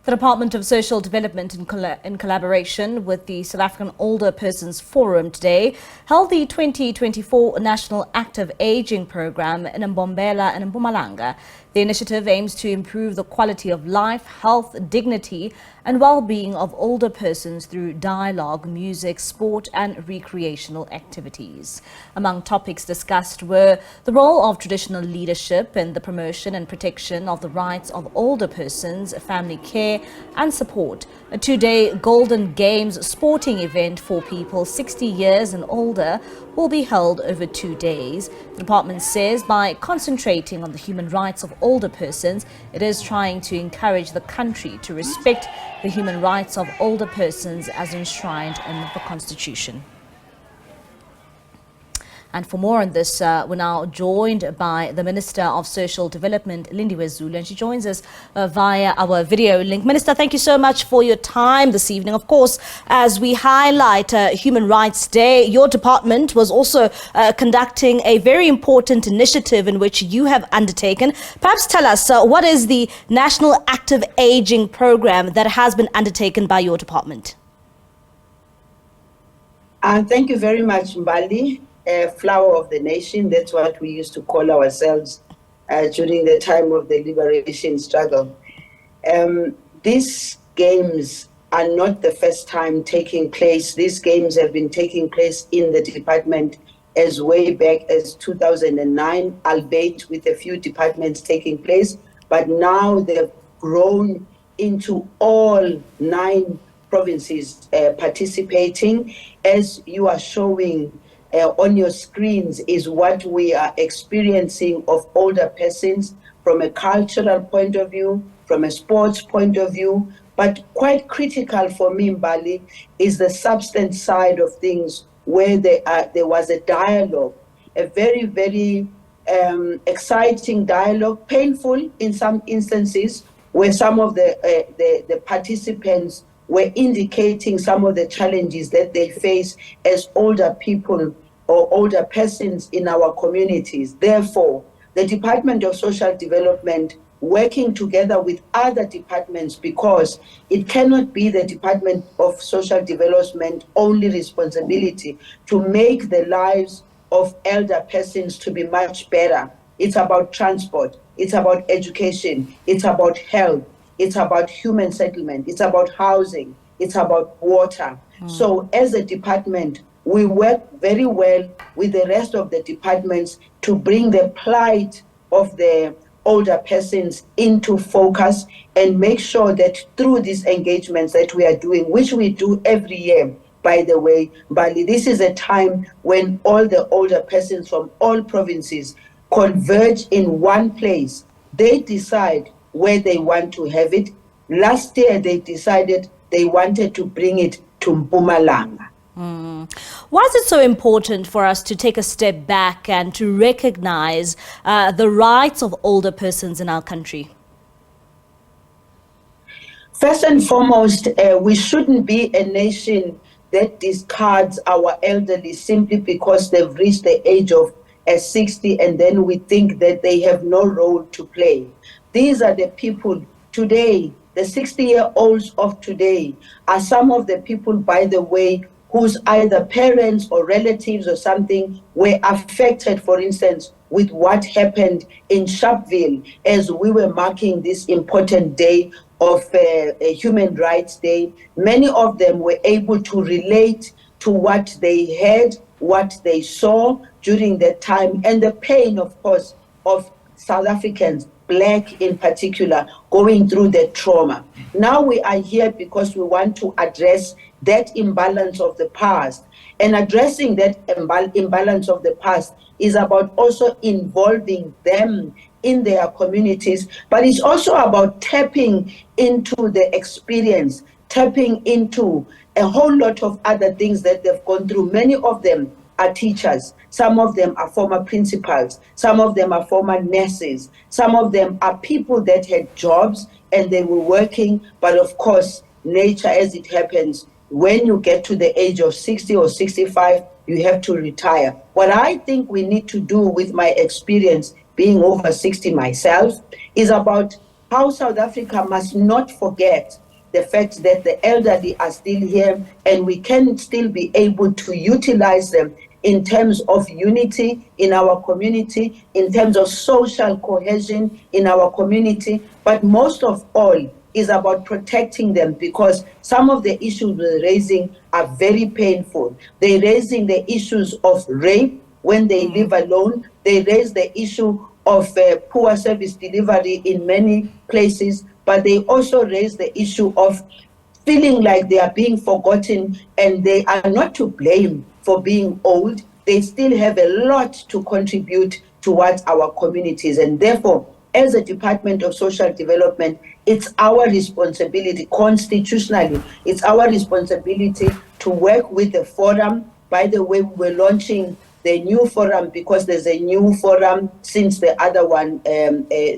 The Department of Social Development, in collaboration with the South African Older Persons Forum today, held the 2024 National Active Aging Program in Mbombela and Mpumalanga. The initiative aims to improve the quality of life, health, dignity and well-being of older persons through dialogue, music, sport and recreational activities. Among topics discussed were the role of traditional leadership in the promotion and protection of the rights of older persons, family care and support. A two-day Golden Games sporting event for people 60 years and older will be held over 2 days. The department says by concentrating on the human rights of older persons, it is trying to encourage the country to respect the human rights of older persons as enshrined in the Constitution. And for more on this, we're now joined by the Minister of Social Development, Lindiwe Zulu, and she joins us via our video link. Minister, thank you so much for your time this evening. Of course, as we highlight Human Rights Day, your department was also conducting a very important initiative in which you have undertaken. Perhaps tell us, what is the National Active Aging Program that has been undertaken by your department? Thank you very much, Mbali. Flower of the nation, that's what we used to call ourselves during the time of the liberation struggle. These games are not the first time taking place. These games have been taking place in the department as way back as 2009, albeit with a few departments taking place, but now they've grown into all 9 provinces participating. As you are showing on your screens is what we are experiencing of older persons from a cultural point of view, from a sports point of view, but quite critical for me, Mbali, is the substance side of things where there was a dialogue, a very, very exciting dialogue, painful in some instances, where some of the participants were indicating some of the challenges that they face as older people or older persons in our communities. Therefore, the Department of Social Development, working together with other departments, because it cannot be the Department of Social Development only responsibility to make the lives of elder persons to be much better. It's about transport, it's about education, it's about health, it's about human settlement, it's about housing, it's about water. So as a department, we work very well with the rest of the departments to bring the plight of the older persons into focus and make sure that through these engagements that we are doing, which we do every year, by the way, Bali, this is a time when all the older persons from all provinces converge in one place. They decide where they want to have it. Last year, they decided they wanted to bring it to Mpumalanga. Why is it so important for us to take a step back and to recognize the rights of older persons in our country? First and foremost, we shouldn't be a nation that discards our elderly simply because they've reached the age of 60 and then we think that they have no role to play. These are the people today, the 60-year-olds of today are some of the people, by the way, whose either parents or relatives or something were affected, for instance, with what happened in Sharpeville as we were marking this important day of a Human Rights Day. Many of them were able to relate to what they heard, what they saw during that time, and the pain, of course, of South Africans, Black in particular, going through the trauma. Now we are here because we want to address that imbalance of the past. And addressing that imbalance of the past is about also involving them in their communities, but it's also about tapping into the experience, tapping into a whole lot of other things that they've gone through. Many of them are teachers, some of them are former principals, some of them are former nurses, some of them are people that had jobs and they were working, but of course, nature as it happens, when you get to the age of 60 or 65, you have to retire. What I think we need to do with my experience being over 60 myself is about how South Africa must not forget the fact that the elderly are still here and we can still be able to utilize them in terms of unity in our community, in terms of social cohesion in our community, but most of all is about protecting them, because some of the issues we're raising are very painful. They're raising the issues of rape when they live alone. They raise the issue of poor service delivery in many places, but they also raise the issue of feeling like they are being forgotten, and they are not to blame for being old. They still have a lot to contribute towards our communities, and therefore, as a Department of Social Development, it's our responsibility constitutionally, it's our responsibility to work with the forum. By the way, we're launching the new forum because there's a new forum since the other one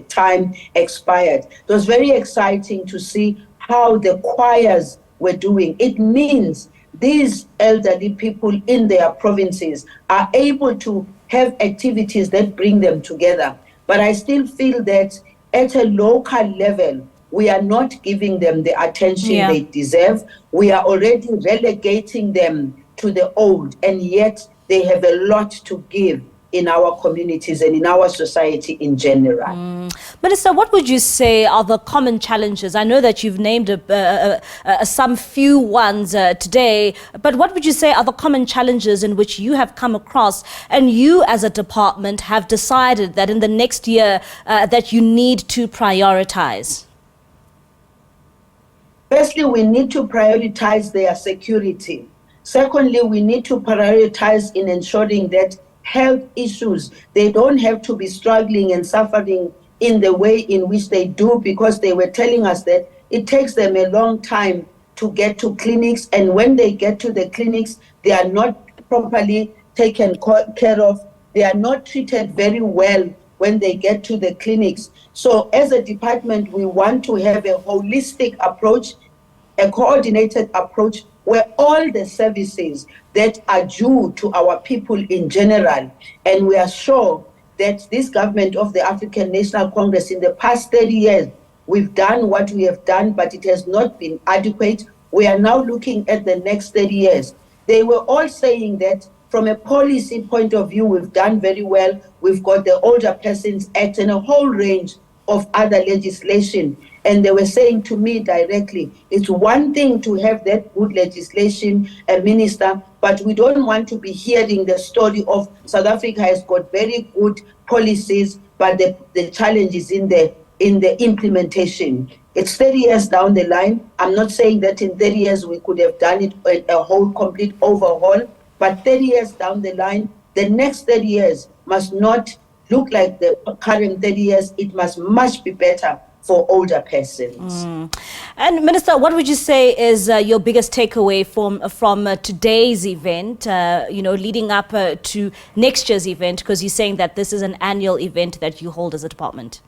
time expired. It was very exciting to see how the choirs were doing. It means these elderly people in their provinces are able to have activities that bring them together. But I still feel that at a local level, we are not giving them the attention they deserve. We are already relegating them to the old, and yet they have a lot to give in our communities and in our society in general. Minister, what would you say are the common challenges? I know that you've named some few ones today, but what would you say are the common challenges in which you have come across and you as a department have decided that in the next year that you need to prioritize? Firstly, we need to prioritize their security. Secondly, we need to prioritize in ensuring that health issues, they don't have to be struggling and suffering in the way in which they do, because they were telling us that it takes them a long time to get to clinics, and when they get to the clinics, they are not properly taken care of. They are not treated very well when they get to the clinics. So as a department, we want to have a holistic approach, a coordinated approach, where all the services that are due to our people in general, and we are sure that this government of the African National Congress in the past 30 years, we've done what we have done, but it has not been adequate. We are now looking at the next 30 years. They were all saying that from a policy point of view, we've done very well. We've got the Older Persons Act and a whole range of other legislation. And they were saying to me directly, it's one thing to have that good legislation, Minister, but we don't want to be hearing the story of South Africa has got very good policies, but the challenge is in the implementation. It's 30 years down the line. I'm not saying that in 30 years we could have done it a whole complete overhaul, but 30 years down the line, the next 30 years must not look like the current 30 years. It must much be better for older persons. And Minister, what would you say is your biggest takeaway from today's event, leading up to next year's event, because you're saying that this is an annual event that you hold as a department?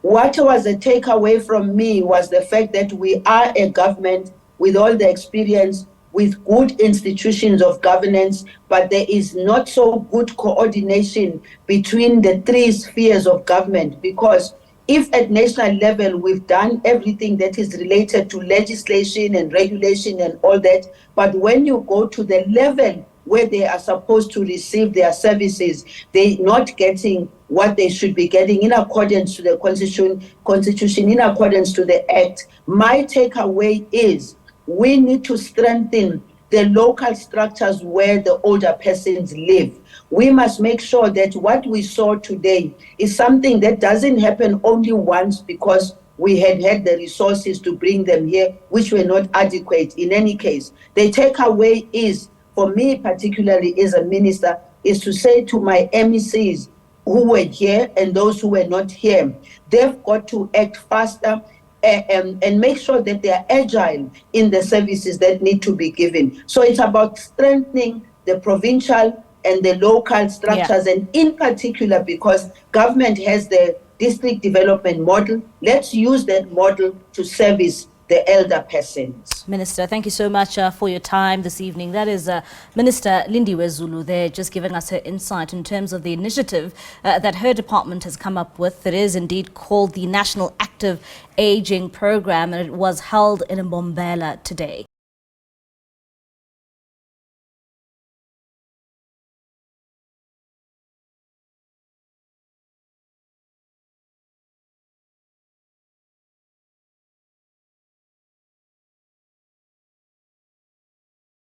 What was a takeaway from me was the fact that we are a government with all the experience, with good institutions of governance, but there is not so good coordination between the three spheres of government. Because if at national level we've done everything that is related to legislation and regulation and all that, but when you go to the level where they are supposed to receive their services, they're not getting what they should be getting in accordance to the constitution, in accordance to the act. My takeaway is we need to strengthen the local structures where the older persons live. We must make sure that what we saw today is something that doesn't happen only once because we had the resources to bring them here, which were not adequate in any case. The takeaway is, for me particularly as a minister, is to say to my MECs who were here and those who were not here, they've got to act faster and make sure that they are agile in the services that need to be given. So it's about strengthening the provincial and the local structures, and in particular, because government has the district development model, let's use that model to service the elder persons. Minister, thank you so much for your time this evening. That is Minister Lindiwe Zulu there, just giving us her insight in terms of the initiative that her department has come up with. It is indeed called the National Active Aging Program, and it was held in Mbombela today.